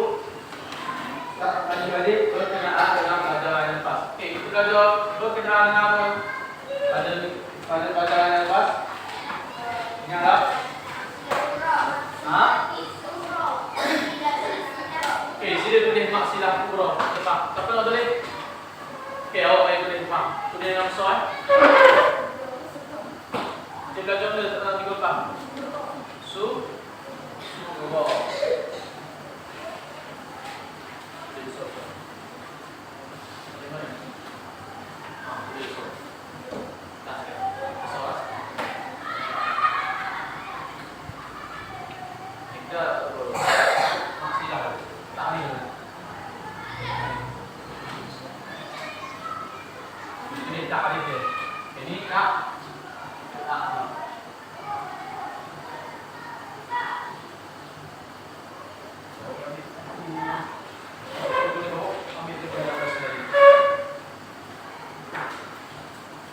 ibu kali balik berkenaan dengan pelajaran yang lepas. Okey, kita belajar berkenaan dengan apa? Pada pelajaran yang lepas. Ingat tak? Ha? Okey, sila tulis maksilah kubra. Lepas. Siapa nak tulis? Okey, awak baik tulis lepas. Tulis yang besar. Kita belajar dulu tentang 3 lepas. Kubra.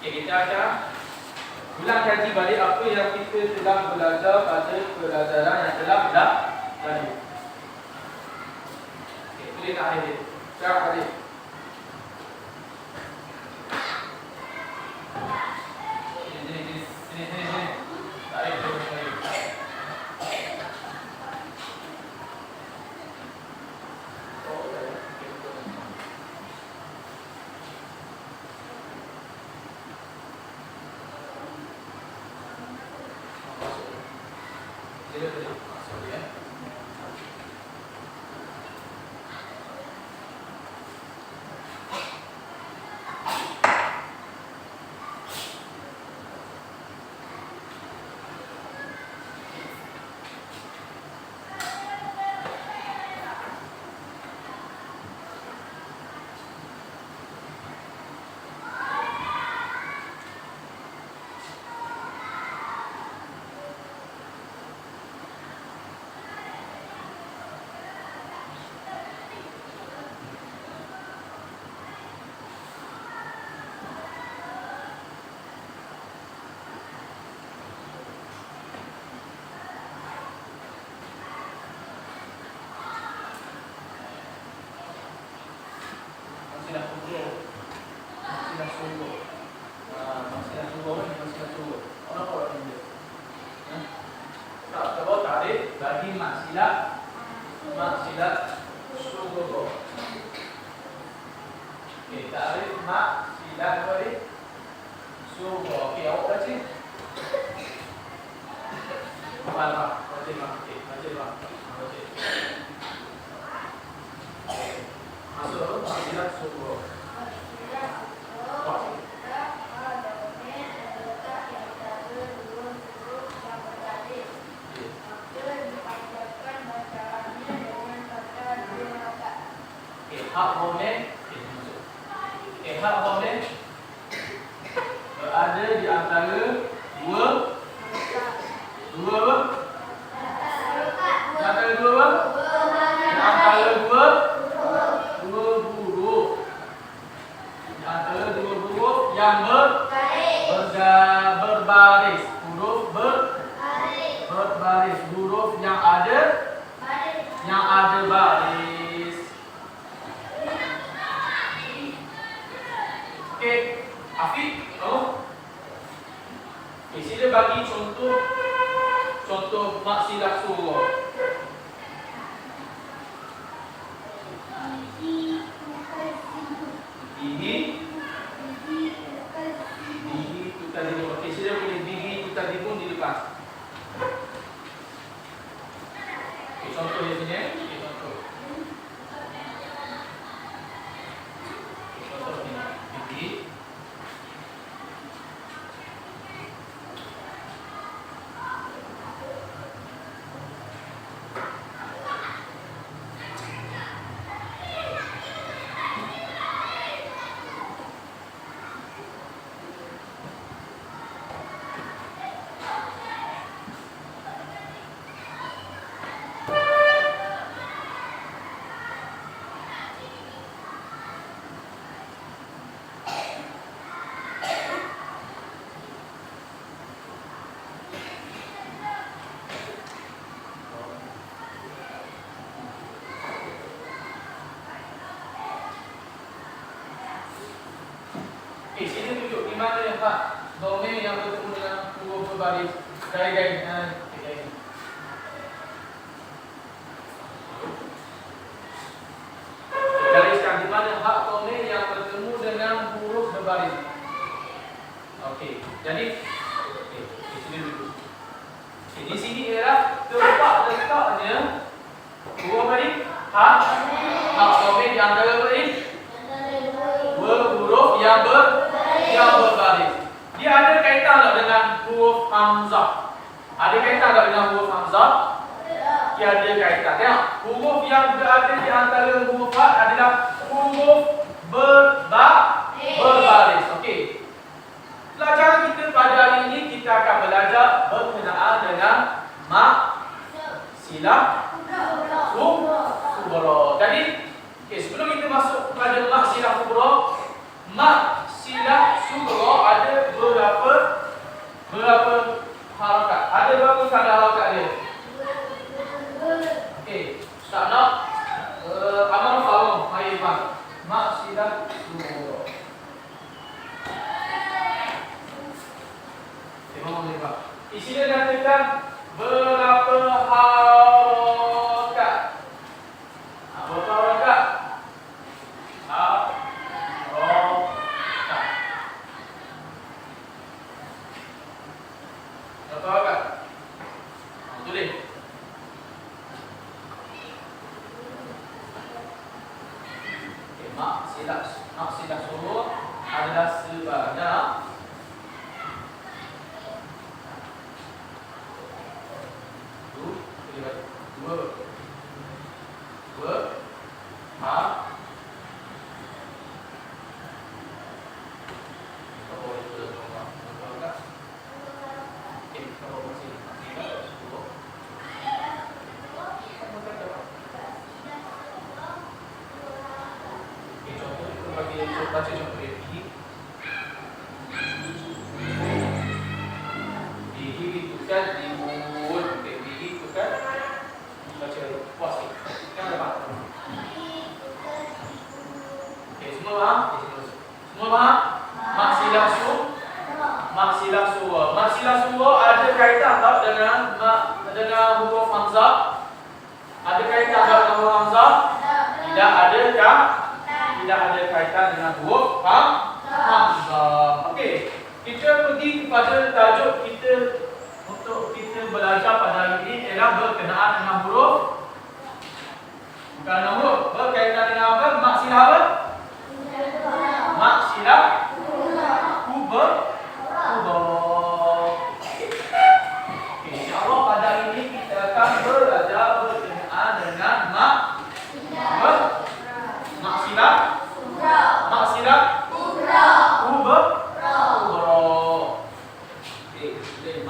Kita akan ulang kaji balik apa yang kita telah belajar pada pelajaran yang telah lalu. Okey, tulis tak ada. Tak ada. Sini. Tak ada. Bagi maksilat subuh. Okey, takrif maksilat bagi subuh. Okey, awak baca. Baca. Okey, baca. Masuk maksilat subuh. Hak homen berada di antara dua huruf yang berbaris, huruf yang ada baris. Okey, Afiq, kamu? Okey, sila bagi contoh Okey, sini tunjuk di mana yang hak domain yang bertemu dengan huruf berbaris. Gaya-gaya. Gariskan di mana hak domain yang bertemu dengan huruf berbaris. Okey, jadi di sini dulu. Okay, di sini ialah tempat letaknya huruf tadi hak domain yang antara berbaris. Huruf yang berbaris. Dia ada kaitan tak dengan huruf hamzah? Ada kaitan tak dengan huruf hamzah? Tiada kaitan. Tengok, huruf yang berada di antara huruf hak adalah huruf berbaris. Okey. Pelajaran kita pada hari ini kita akan belajar berkenaan dengan maksilah kubra. Jadi, okey, sebelum kita masuk kepada maksilah kubra, maksilah kubra ada berapa harakat? Ada berapa kali harakat dia? Okey, tak nak amal faham, mari bang. Maksilah kubra. Isinya nyatakan berapa harakat. Berapa harakat? Berapa harakat? Tulis. Okay, maksilah suruh adalah sebanyak baca contoh dia. Bihi itu kan dimun. Bihi itu kan baca puas ni. Kan ada apa? Okey, semua faham? Semua faham? Maksilah surah. Maksilah surah ada kaitan tak dengan huruf hamzah? Ada kaitan tak dengan huruf hamzah? Tidak ada kah? Tidak ada kaitan dengan huruf hamzah. Okey, kita pergi kepada tajuk kita untuk kita belajar pada hari ini ialah berkenaan dengan huruf. Bukan dengan huruf, berkaitan dengan apa? Maksilah apa? Maksilah kubra. Okey, insya-Allah pada hari ini kita akan belajar berkenaan dengan maksilah kubra. Okey, maksilah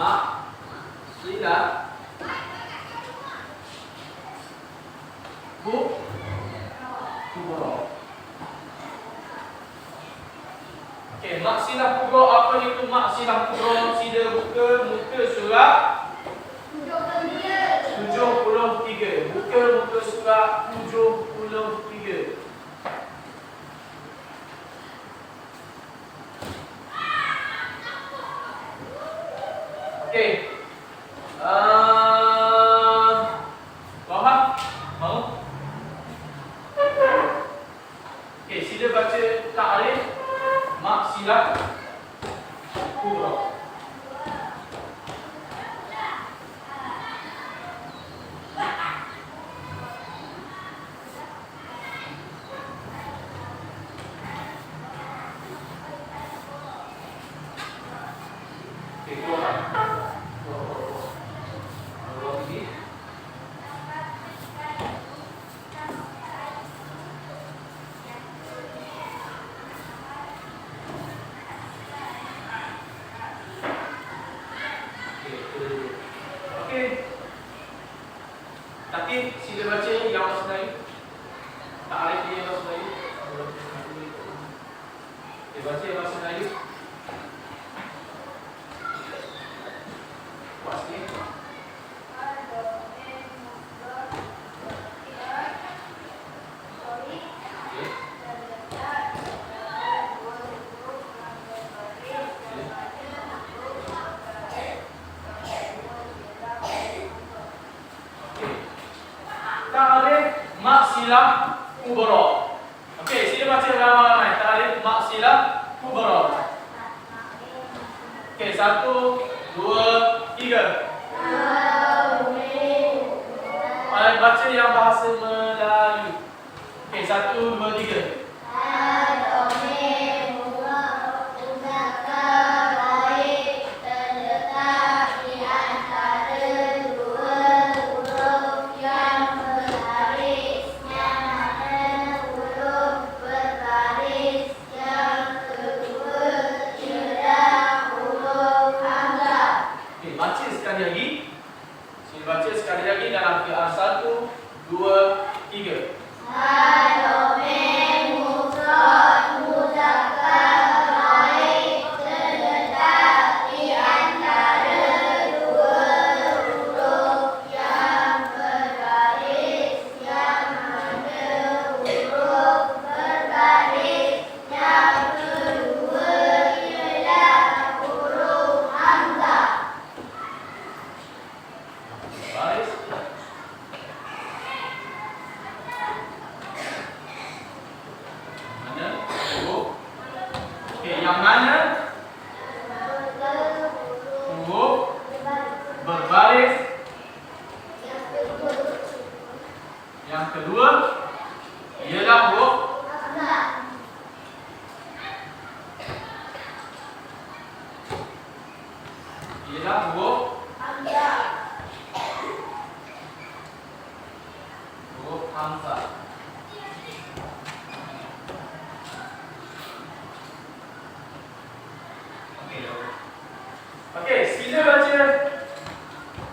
kubra. Okey, maksilah kubra, apa itu maksilah kubra? Sila buka muka surat 73. Buka muka surat 73. Okey. Faham? Mau? Okey, sila baca ta'rif maksilah kubra. maksilah kubra. Okey, sila baca ramai-ramai. Tarikh maksilah kubra. Okey, 1, 2, 3. Baca yang bahasa Melayu. Okey, 1, 2, 3. Baca sekali lagi dalam qiraat 1, 2, 3. Terletak di antara dua huruf yang berbaris, yang mana huruf berbaris yang kedua ialah huruf hamzah. Baris. Mana? Huruf. Okey, yang mana? Huruf berbaris. Yang kedua ialah huruf huruf hamzah. Okey, sila baca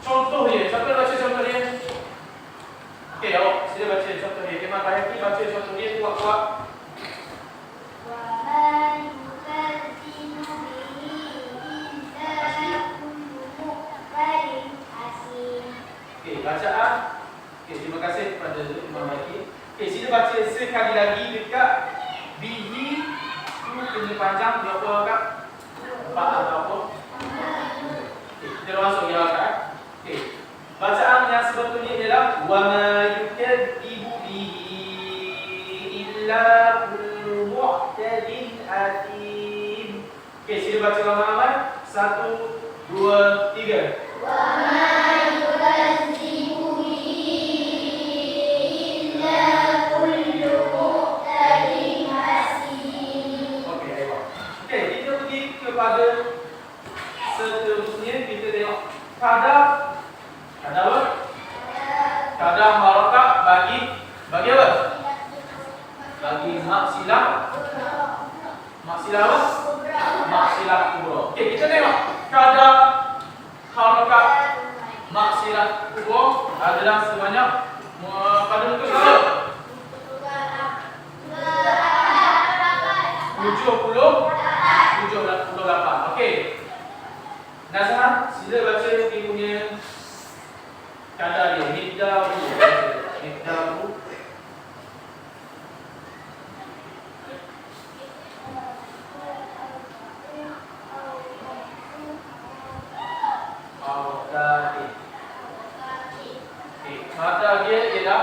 contoh dia. Siapa nak baca contoh dia? Okey, awak sila baca contoh dia. Imam Bayhaqi baca contoh dia kuat-kuat. Okey, bacaan. Okey, terima kasih kepada Imam Bayhaqi. Okey, sila baca sekali lagi dekat bihi tu kena panjang berapa akak? 4 atau apa? Okey, kita masuk ya akak. Okey. Bacaan yang sebetulnya ialah wa ma yukadzibu bihi illa kullu mu'tadin atim. Okey, sila baca ramai-ramai. 1, 2, 3. Kepada seterusnya kita tengok kadar apa? Kadar harakat bagi apa? Bagi maksilah apa? Maksilah kubra. Okey, kita tengok kadar harakat maksilah kubra adalah sebanyak pada muka berapa? 78. Okey. Nazhan, sila baca dia punya kadar dia. Miqdaru. Kadar dia ialah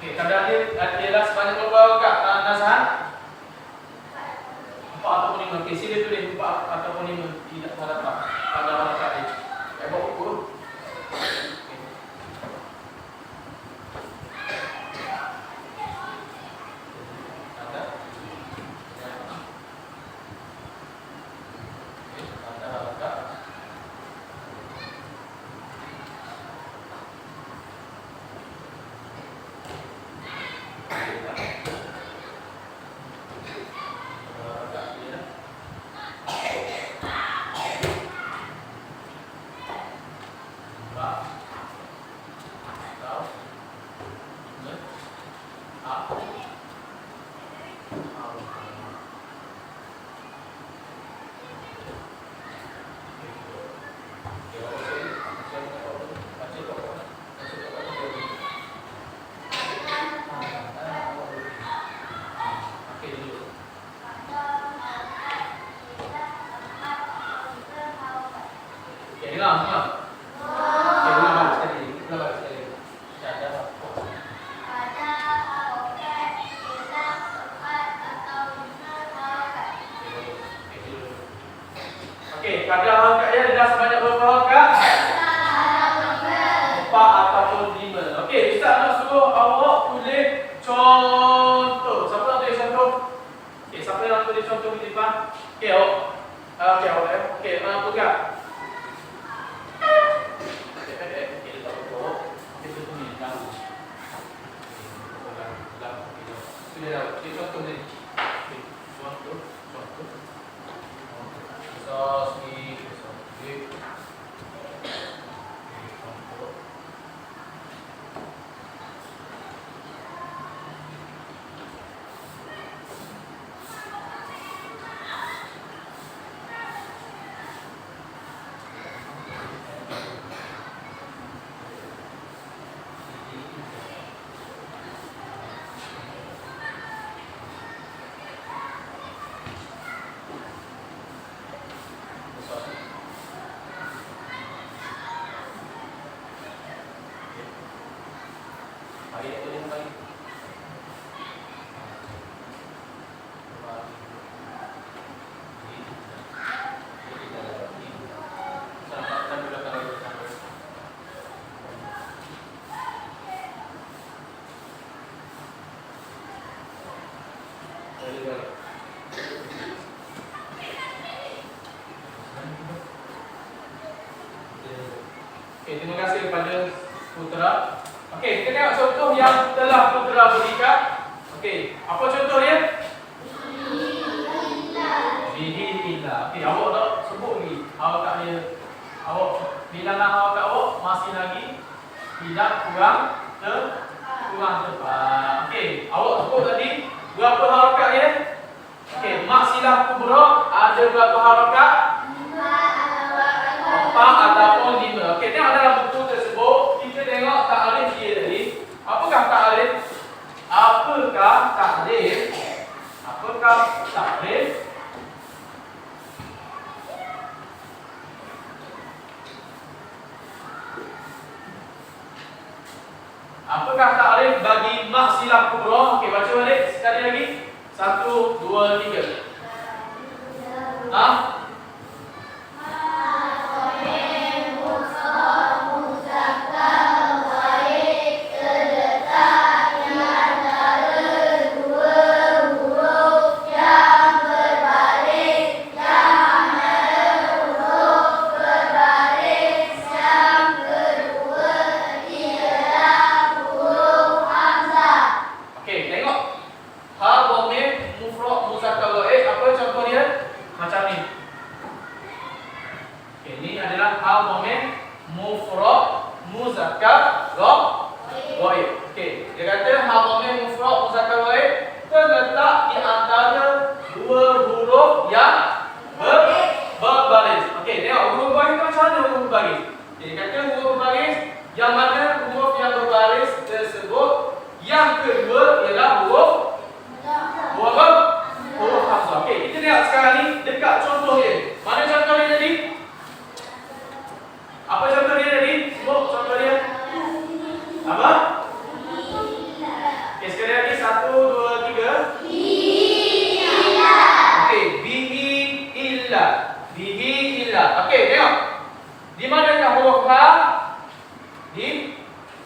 kadar dia adalah sebanyak berapa kak Nazhan? 4 ataupun 5. Okey, sila tulis 4 ataupun 5. Tidak salah tak. Pada harakat dia. Bawa buku. kadar harakat ya adalah sebanyak berapa harakat? 4 ataupun 5. Okey, Ustaz nak suruh awak tulis contoh. Siapa nak tulis contoh? Okey, siapa yang nak tulis contoh di depan? Okey, awak. Okey, awak ya. Okey, pegang. Okey, letak bawah. Kita tulis dalam. Sudah dah. Okey, contoh ni. Okey, contoh. Besar sikit, besar sikit. Contoh. Ayat tu yang paling Okey, terima kasih kepada Putra. Okey, kita tengok contoh yang telah Putra berikan. Okey, apa contoh dia? Bihi illa. Okey, awak tak sebut lagi harakat dia. Awak bilangan harakat awak masih lagi tidak kurang tepat. Okey, awak sebut tadi berapa harakat dia? Okey, maksilah kubra ada berapa harakat? 4 ataupun 5. Okey, tengok dalam buku tersebut, kita tengok takrif dia tadi. Apakah takrif? Apakah takrif? Apakah takrif? Apakah takrif bagi maksilah kubra? Okey, baca balik sekali lagi. 1 2 3. Ha?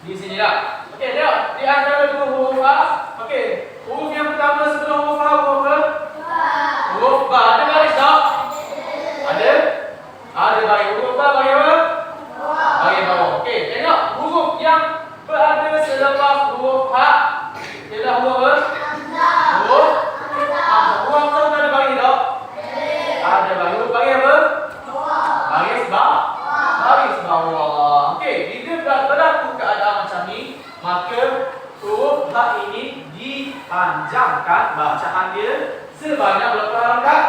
Di sinilah. Okey, tengok di antara dua huruf A. Okey, huruf yang pertama sebelum huruf A huruf apa? Huruf Ba. Ada baris tak? Ada? Ada baris. Huruf Ba bagi apa? Bagi bawah. Okey, tengok huruf yang berada selepas huruf Ha ialah huruf apa? Huruf Hamzah. Huruf Hamzah ada baris tak? Ada baris. Huruf bagi apa? Baris bawah. Baris bawah. Okey, bila berlaku keadaan macam ni, maka huruf Ha ini dipanjangkan bacaan dia sebanyak berapa harakat?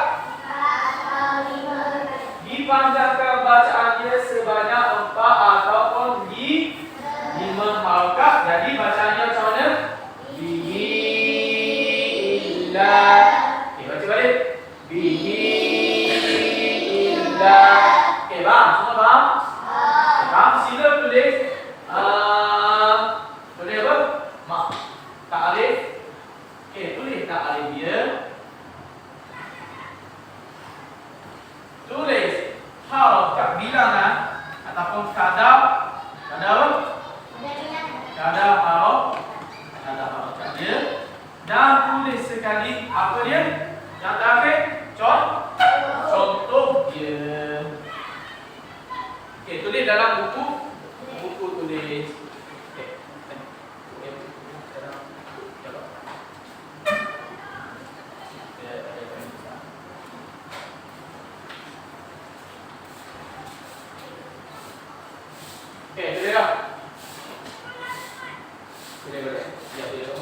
Dipanjangkan bacaan dia sebanyak 4 ataupun 5 harakat. Jadi bacaannya macam mana? Bi'illa. Okey, baca balik. Bi'illa. Okey, faham? Semua faham? Faham? Sila tulis tulis apa? Takrif. Okey, tulis takrif dia. Tulis tulis sekali apa dia? Yang terakhir contoh dia. Okey, tulis dalam buku tulis. Okey. Okey, tulis dah. Boleh. Ya, boleh tu.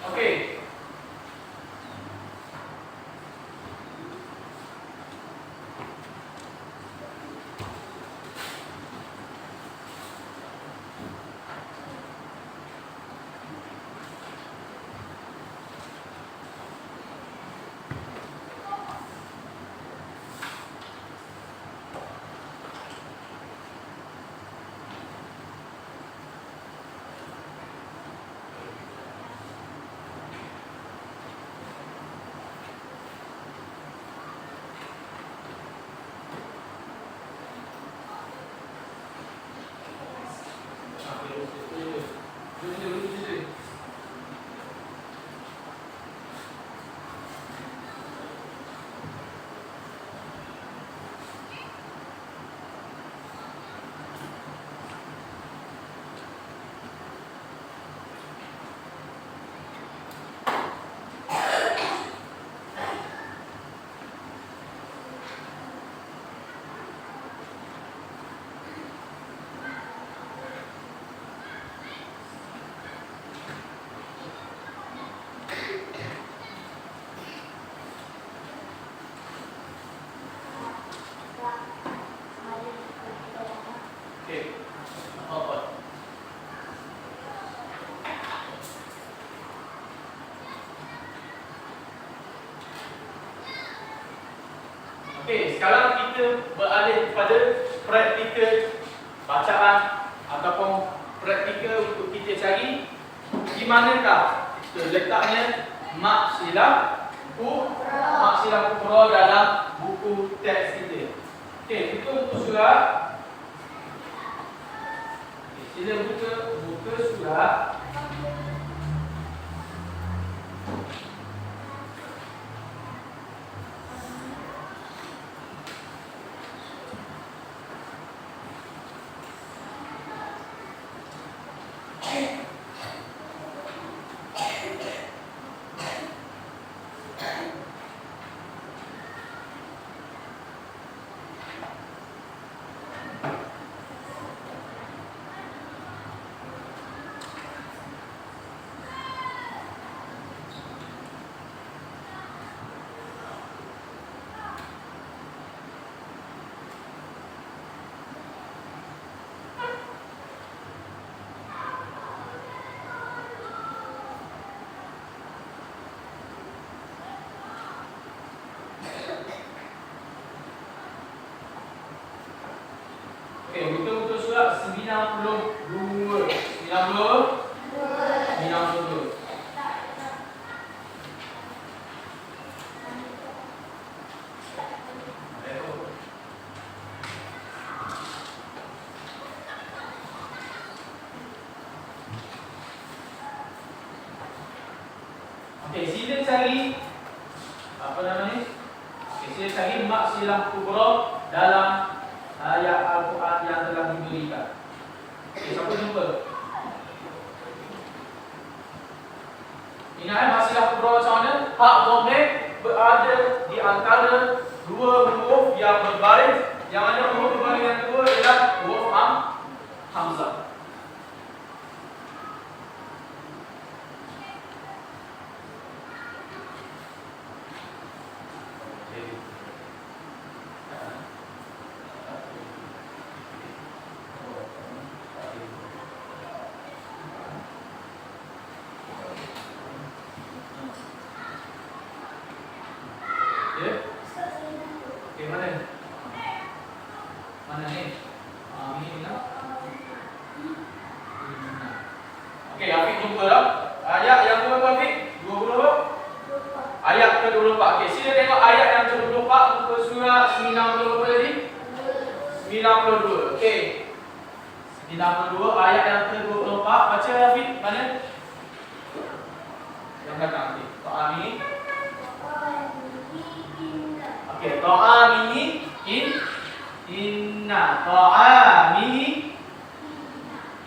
Okey. Okey, sekarang kita beralih kepada praktikal bacaan ataupun praktikal untuk kita cari di manakah kita letaknya maksilah kubra dalam buku teks kita. Okey, kita buka surat. Sila buka surat. Okey, kita buka surat 92. 92. Okey, sila cari apa namanya? Okey, sila cari maksilah kubra dalam ayat Al-Quran yang telah diberikan. Okey, siapa jumpa? Ingat maksilah kubra macam mana? Hak dhamir berada di antara dua huruf yang berbaris, yang mana huruf berbaris yang kedua ialah huruf hamzah. Ya. Okey, mana? Mana ni? Inna. Okey, Afiq jumpa dah. Ayat yang berapa Afiq? 20. Ayat ke-24. Okey, sila tengok ayat yang ke-24 muka surah 90 berapa tadi? 92. Okey. 92 ayat yang ke-24. Baca Afiq, mana? Yang belakang nanti. Ta'ami. Okey, ta'ami inna. Ta'ami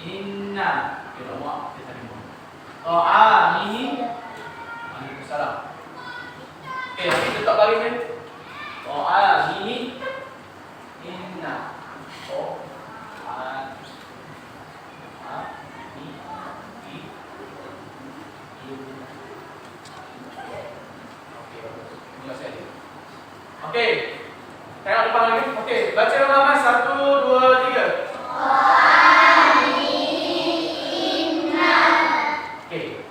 inna. Okey, tak muak. Kita tadi muak. Ta'ami. Waalaikumsalam. Okey, kita letak balik ni. Ta'ami inna. Oh. Okey. Tengok depan lagi. Okey, baca ramai 1 2 3. Okey.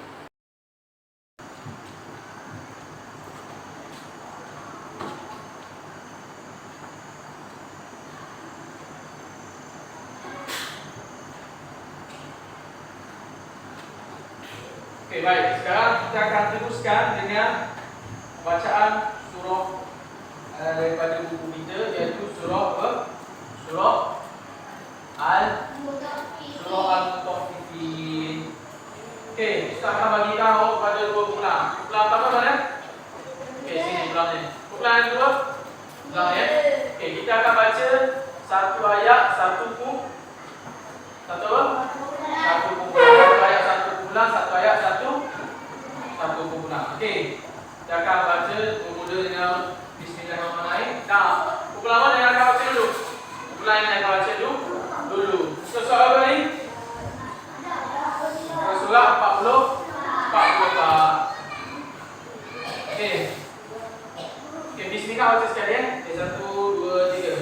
Okey, baik. Sekarang kita akan teruskan dengan bacaan surah daripada buku kita, iaitu surah apa? Surah Al-Mutaffifin. Okey, kita akan bagi tahu pada dua pulang. Pulang pertama mana? Okey, sini pulang ni. Pulang yang kedua? Pulang ya. Okey, kita akan baca satu ayat, satu apa? Satu kumpulan. Satu ayat, satu kumpulan. Satu ayat, satu kumpulan. Okey, kita akan baca bermula dengan Bismillahirrahmanirrahim. Nah, kumpulan mana yang akan baca dulu? Kumpulan yang akan baca dulu. Surah apa ni? Surah 44. Okey. Okey, bismillah baca sekali ya. Okay, 1 2 3.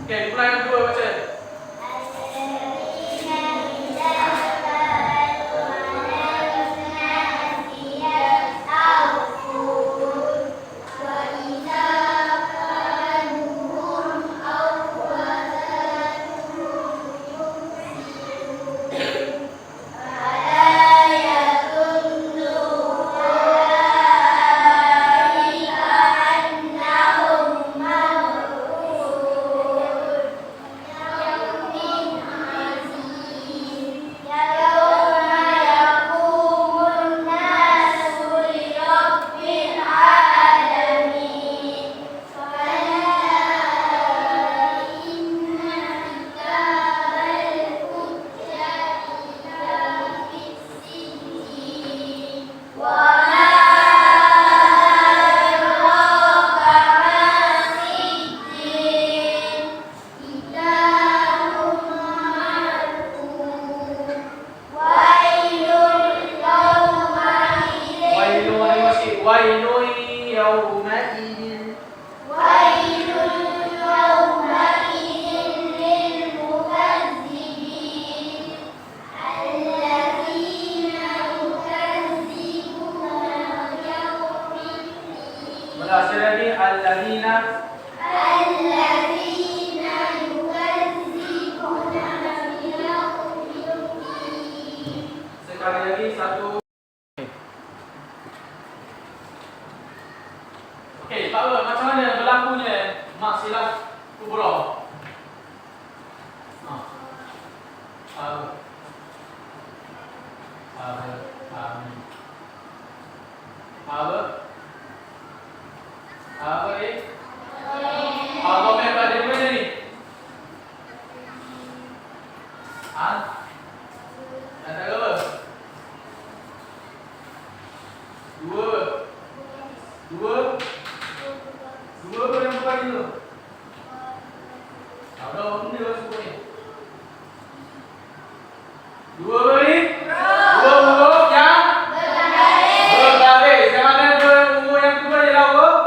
Okey, kumpulan yang kedua baca. Sekali lagi satu. Okey, tak apa, macam mana berlakunya maksilah kubra? Apa ni? Apa memang dari mana ni? Ada apa? Dua yang berbagi tu. Ada benda lah sebut ni. Dua ni? Dua huruf yang berbaris. Yang mana dua huruf yang kedua ialah huruf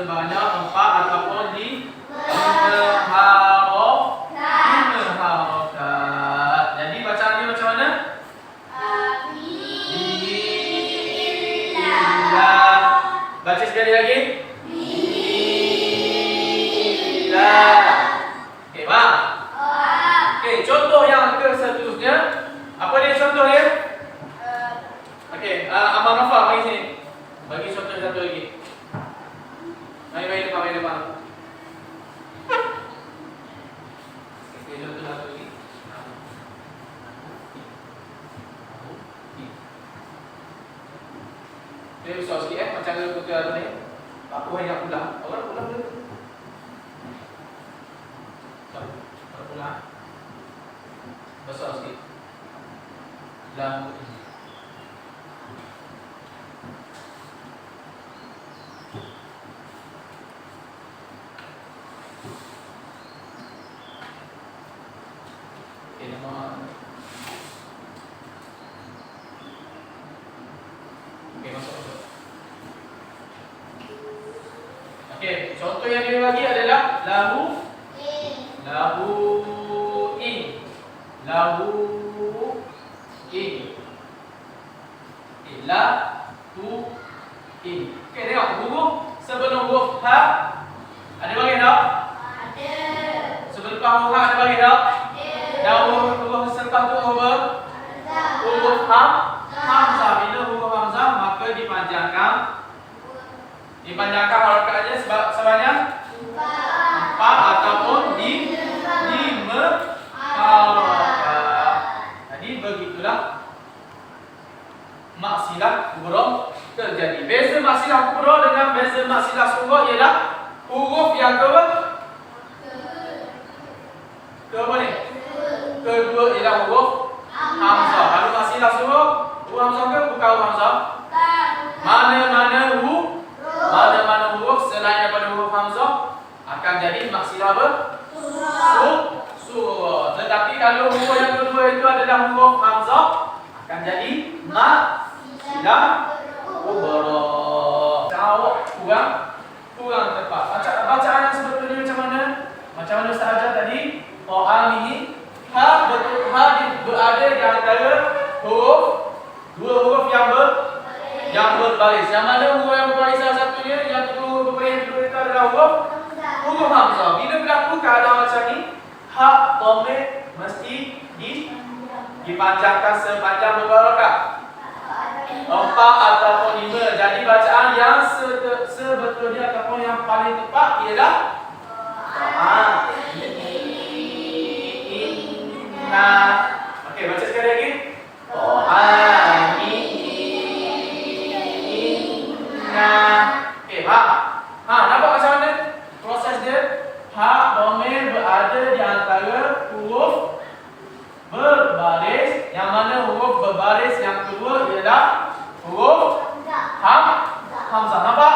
sebanyak 4 ataupun 5 harokat. Jadi bacaan dia macam mana? Bismillah. Baca sekali lagi. Bismillah. Okey, faham? Okey, contoh yang ke seterusnya. Apa dia contoh dia? Okey, Abang Nafah bagi sini. Bagi contoh satu lagi. Mari depan. Okey, contoh satu lagi. Dia besar sikit macam dia betul ada ni. Aku banyak pulang. Orang pulang dia. Orang pulang. Besar sikit. Lampu ini. Okey, contoh yang dia bagi adalah lahu in. In. Okey, tengok huruf sebelum huruf ha ada bagi tak? Ada. Sebelum huruf ha ada bagi tak? Ada. Dan huruf selepas tu huruf hamzah. Bila huruf hamzah maka dipanjangkan harakatnya sebanyak 4 ataupun 5 harakat. Jadi begitulah maksilah kubra terjadi. Beza maksilah kubra dengan beza maksilah sughra ialah huruf yang kedua ni. Kedua ialah huruf hamzah. Kalau maksilah sughra huruf hamzah ke bukan huruf hamzah? Mana-mana huruf selain daripada huruf hamzah akan jadi maksilah apa? Sughra. Tetapi kalau huruf yang kedua itu adalah huruf hamzah akan jadi maksilah kubra. Jawab kurang tepat. Bacaan yang sebetulnya macam mana? Macam mana Ustaz ajar tadi? Qa'amihi ha berada di antara dua huruf yang berbaris. Yang mana huruf yang berbaris salah satunya, yang kedua berbaris itu adalah huruf hamzah. Bila berlaku keadaan macam ni, hak dhamir mesti dipanjangkan sepanjang beberapa rakaat. 4 ataupun 5. Jadi bacaan yang sebetulnya ataupun yang paling tepat ialah inna. Okey, baca sekali lagi. Okey, nampak macam mana proses dia? Hak dhamir berada di antara huruf berbaris, yang mana huruf berbaris yang kedua ialah huruf hamzah. Nampak?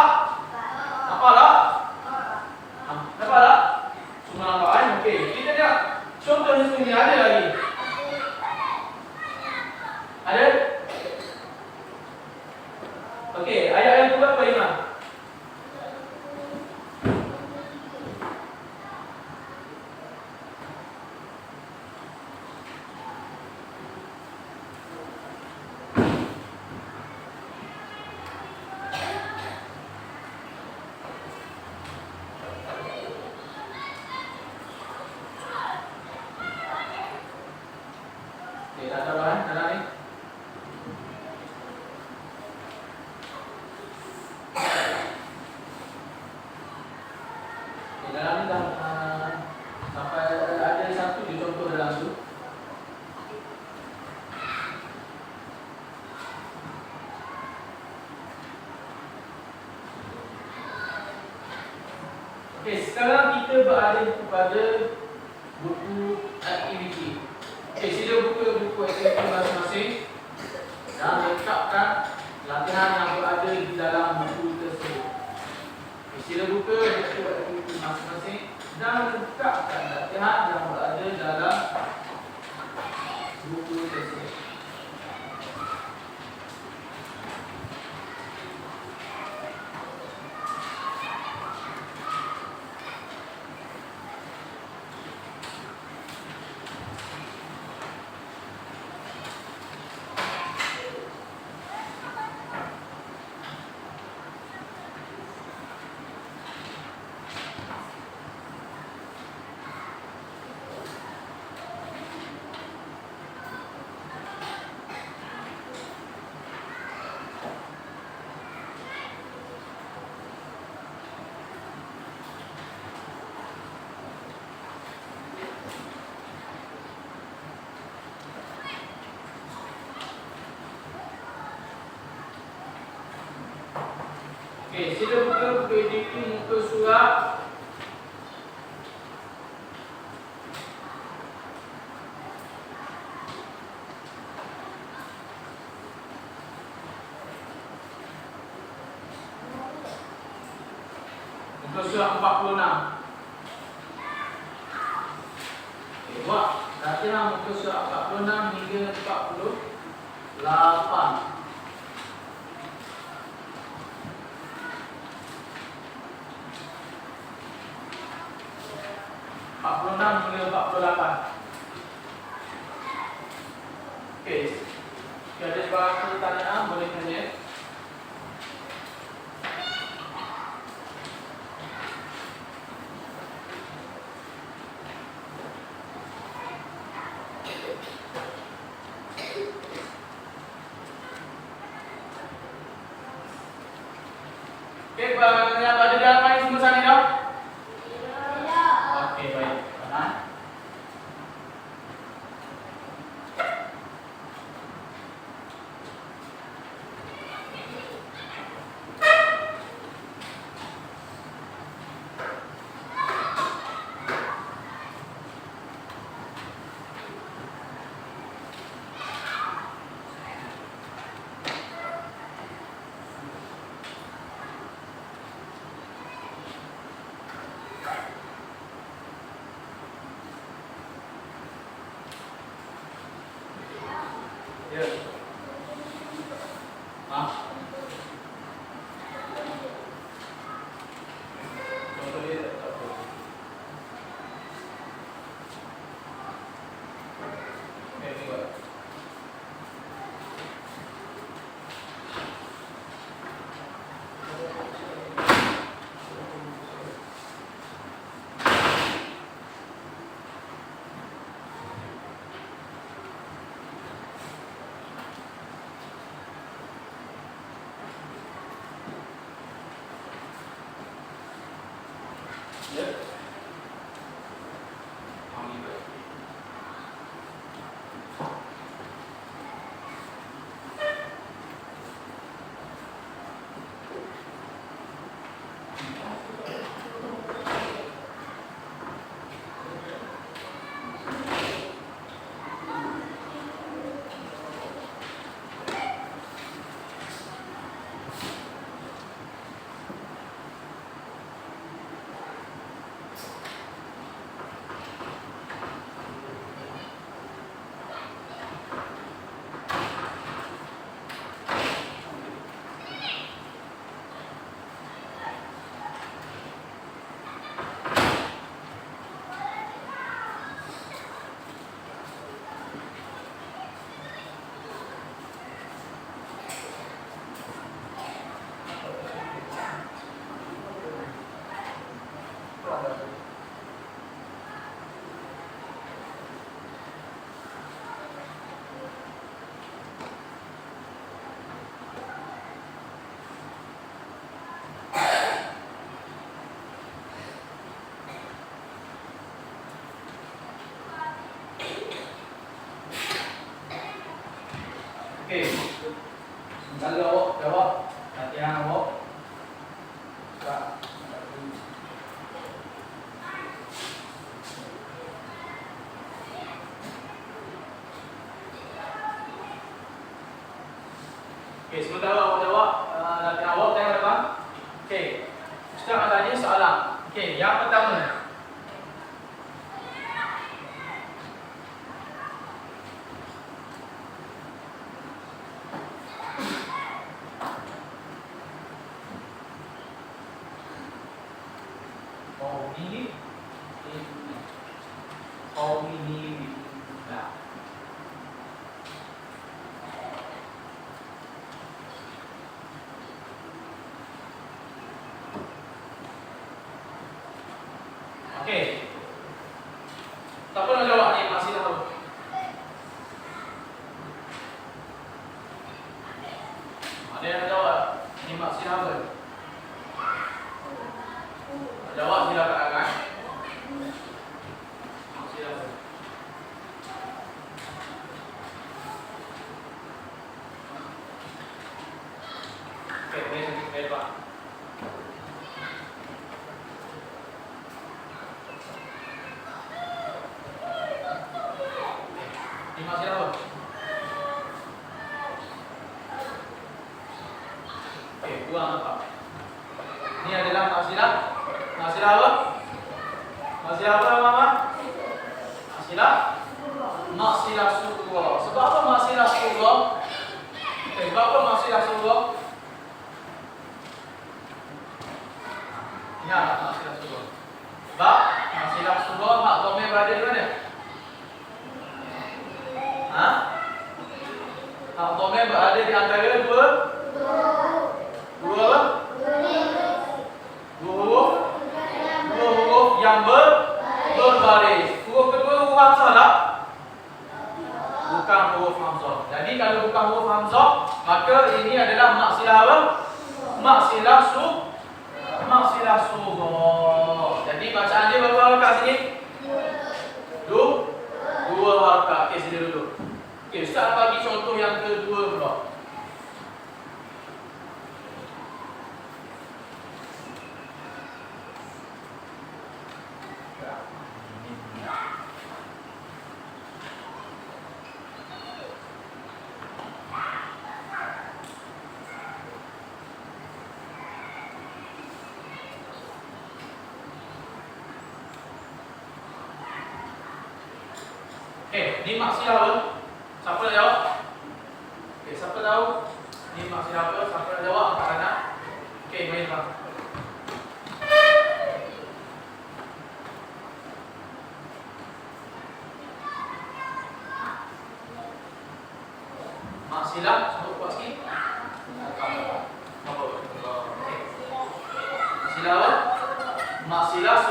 Nampak tak? Nampak tak? Cuma nampak kan? Okey, kita lihat contoh di sini ada lagi. Ada? Okey, ayat yang berapa Imam? Okey, tak tahu kan? Dalam ni. Dalam ni dah sampai ada satu je contoh dalam tu. Okey, sekarang kita berada kepada buku aktiviti. Okey, sila buka buku aktiviti masing-masing dan letakkan latihan yang berada di dalam buku tersebut. Okey, sila buka buku aktiviti masing-masing dan letakkan latihan yang berada dalam buku tersebut. Okey, sila buka PDP muka surat muka surat 46. Okey, buat. Latihan muka surat 46 hingga 48. 46 hingga 48. Okey. Jika ada sebarang pertanyaan boleh tanya. Okey, yang ada dalam main semua sana dah? Okey, baik. Kanan. Ya. Contoh dia tak apa. Okey, ni buat. Ya. Ni buat. Okey. Sekali awak jawab latihan awak. Tak. Okey, sementara awak jawab latihan awak tengok depan. Okey. Ustaz nak tanya soalan. Okey, yang pertama. Okey. Siapa nak jawab ni? Masih tahu. Ada yang nak jawab? Ni maksud apa? Jawab silakan kan? Maksud apa? Okey, baik, baik, Pak. 4. Ini adalah maksilah. Maksilah apa? Maksilah apa, Mama? Maksilah sughra. Sebab apa maksilah sughra? Sebab apa maksilah sughra? Ingat tak maksilah sughra? Sebab maksilah sughra hak dhamir berada di mana? Hak dhamir berada di antara dua huruf yang berbaris. Huruf kedua huruf hamzah tak? Bukan huruf hamzah. Jadi kalau bukan huruf hamzah, maka ini adalah maksilah apa? Maksilah sughra. Jadi bacaan dia berapa harakat sini? Dua harakat. Okey, sini dulu. Okey, Ustaz bagi contoh yang kedua pula. Ni maksilah apa? Siapa nak jawab? Okey, siapa tahu? Ni maksilah apa? Siapa nak jawab? Angkat tangan. Okey, mari bang. Maksilah, sebut kuat sikit. Maksilah apa? Maksilah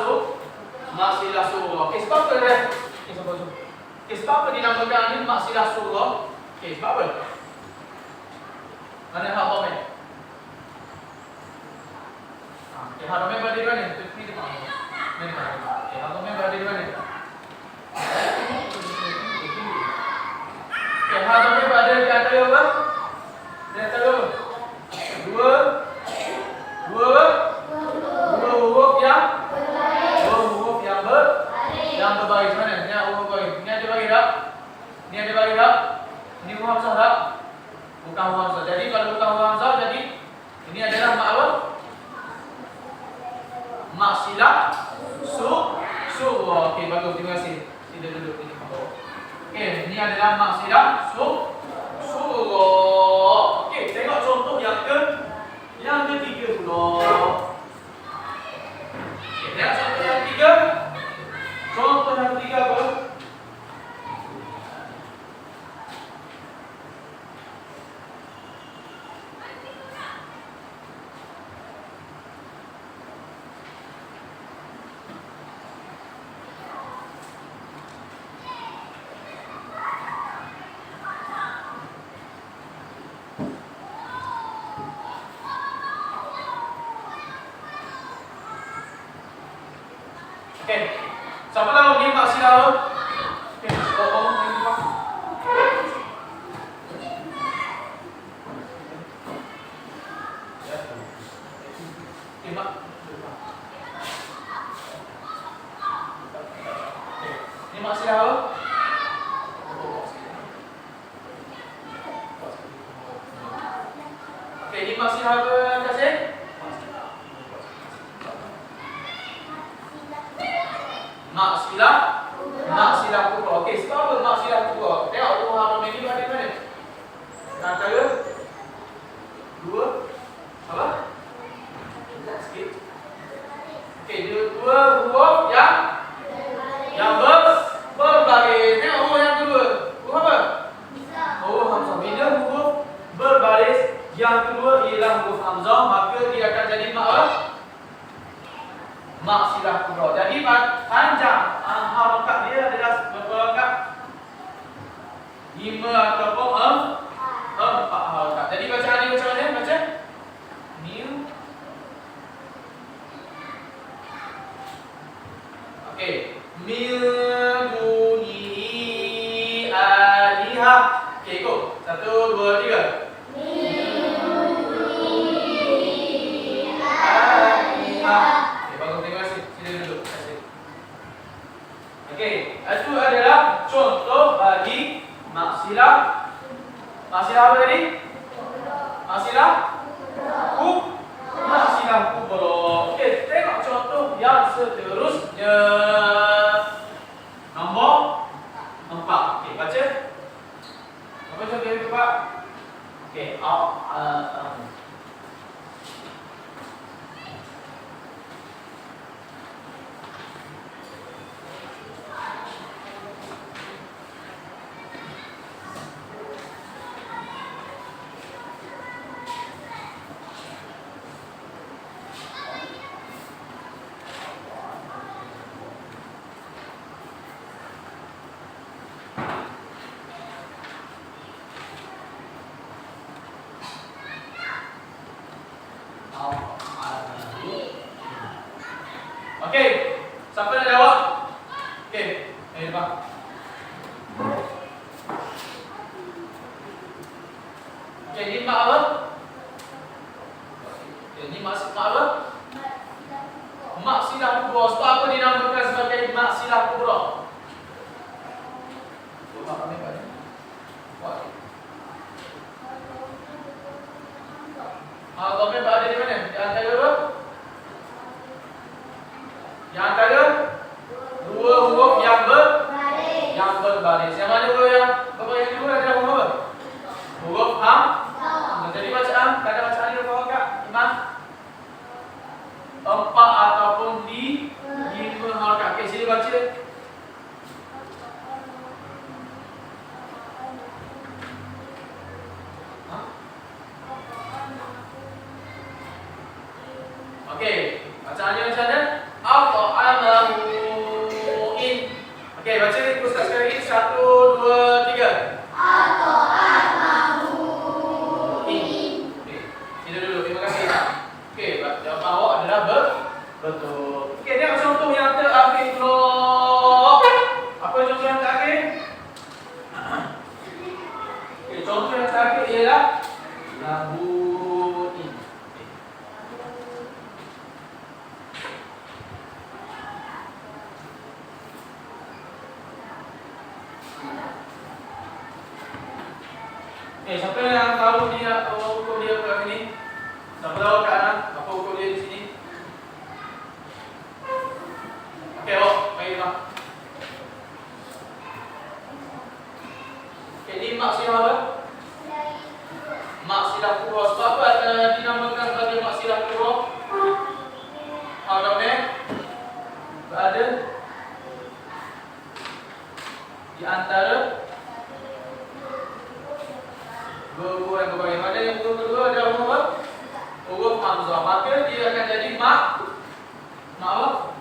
sughra. Okey, sebab apa dia? Okey, sebab tu. Okay, sebab apa dinamakan ini maksilah sughra? Okay, sebab apa? Mana hak dhamir? Okay, hak dhamir berada di mana? Ini di mana? Okay, hak dhamir berada di mana? Okay, hak dhamir berada di antara apa? Di antara apa? Dua huruf yang berbaris. Mana? Ni huruf baris. Ni ada baris tak? Ni ada baris tak? Ni huruf hamzah tak? Bukan huruf hamzah. Jadi kalau bukan huruf hamzah, jadi ini adalah apa? Maksilah sughra. Okey, bagus. Terima kasih. Sila duduk di bawah. Okey, ini adalah maksilah sughra. Okey, tengok contoh yang ketiga pula. Okey, lihat contoh yang ketiga. Contoh yang ketiga apa? Okey. Siapa tahu ni maksilah apa? Okey, ini Pak. Ya. Okey, Mak. Okey. Ni maksilah apa? Okey, ni maksilah apa, Kasih? Maksilah kubra. Okey, sebab apa maksilah kubra? Tengok tu huruf ini ada mana? Antara dua apa? Sikit. Okey, dua huruf yang berbaris. Tengok huruf yang kedua. Huruf apa? Huruf hamzah. Bila huruf berbaris yang kedua ialah huruf hamzah, maka dia akan jadi maksilah kubra. Jadi panjang harakat dia adalah berapa harakat? 5 ataupun 4 harakat. Jadi bacaan dia macam mana? Baca new. Okey, min dunihi alihah. Okey, go. 1 2 3. Okey, itu adalah contoh bagi maksilah Okey, siapa nak jawab? Okey, ayo Pak. Okey, ni mak apa? Ini mak apa? Mak silah kubra. Sebab apa dinamakan sebagai mak silah kubra? Mak kami Pak. Komen berada di mana? Di antara apa? Di antara dua huruf yang berbaris. Yang mana huruf yang berbaris dulu adalah huruf apa? Huruf Jadi bacaan, kada bacaan ni apa Kak? Iman? 4 ataupun di 5 harakat. Okey, sini baca. Okey, bacaannya macam mana? At'amahu in. Okey, baca ni Ustaz sekali lagi. 1, 2, 3. At'amahu in. Okey, sini dulu. Terima kasih. Okey, jawapan awak adalah betul. Okey, tengok contoh yang terakhir dulu. Apa contoh yang terakhir? Okey, contoh yang terakhir ialah lahu in. Siapa yang tahu dia ukur dia kat sini? Siapa tahu kat Ana apa ukur dia di sini? Okey, baik Pak. Okey, ni mak silah apa? Mak silah kubra. Sebab apa dinamakan sebagai mak silah kubra? Ada berada di antara huruf yang berbaris. Mana yang huruf kedua adalah huruf apa? Huruf hamzah. Maka dia akan jadi mak apa?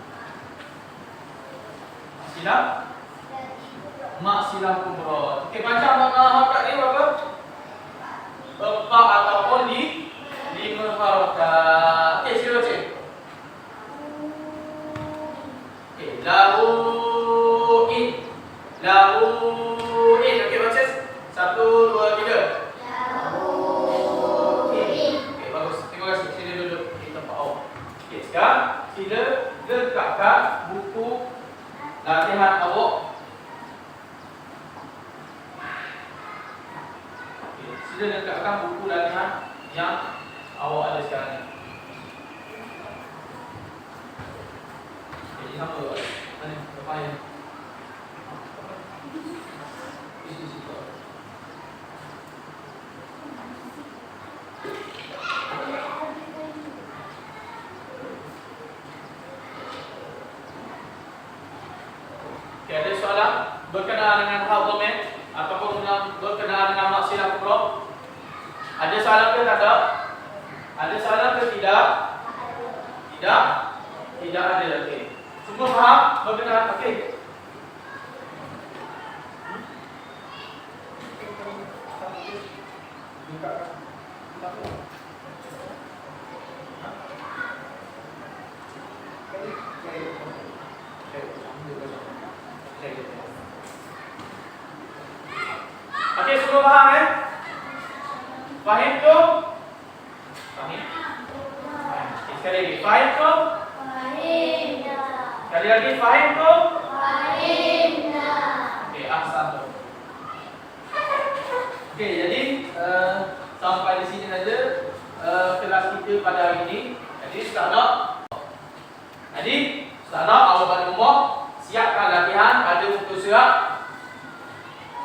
Mak silah kubra. Okey, macam makna harakat ni apa? 4 ataupun di 5 harakat. Okey, sila baca. Okey, lahu in. Okey, baca. 1, 2, 3. Sekarang sila letakkan buku latihan awak. Sila letakkan buku latihan yang awak ada sekarang ni. Jadi sama ke? Mana? Lepas ni. Isi. Okay, ada soalan berkenaan dengan hal domain ataupun berkenaan dengan mak silah kubra? Ada soalan ke tak ada? Ada soalan ke tidak? Tidak ada. Okey. Semua faham berkenaan okey. Okey, semua faham Fahim tu? Fahim? Sekali lagi, fahim tu? Sekali lagi, fahim tu? Okey, ahsan tu. Okey, jadi sampai di sini saja kelas kita pada hari ini. Jadi setelah awak pada rumah siapkan latihan, ada muka surat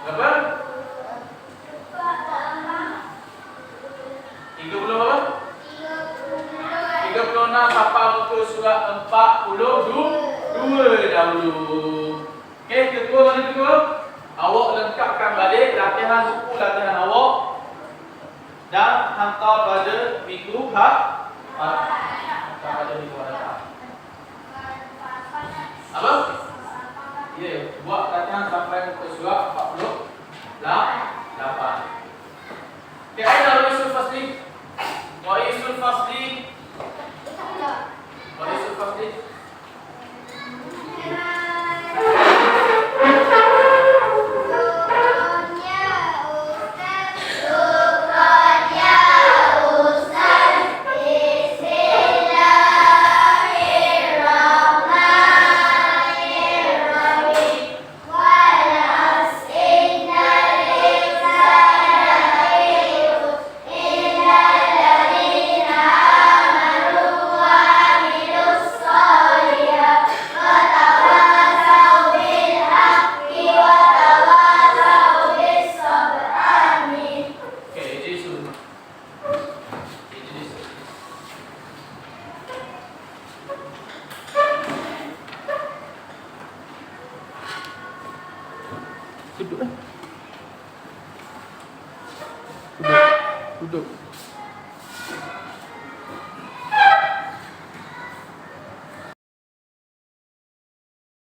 berapa? 30 berapa? 36 hafal muka surat 42 dahulu. Okey, kedua mana kedua? Awak lengkapkan balik latihan buku latihan awak dan hantar pada minggu pada minggu hadapan. Apa? Ya, buat latihan sampai muka surat 48. Okey, ada isul fasli. Wa isul fasli Duduk. Duduk. Duduk.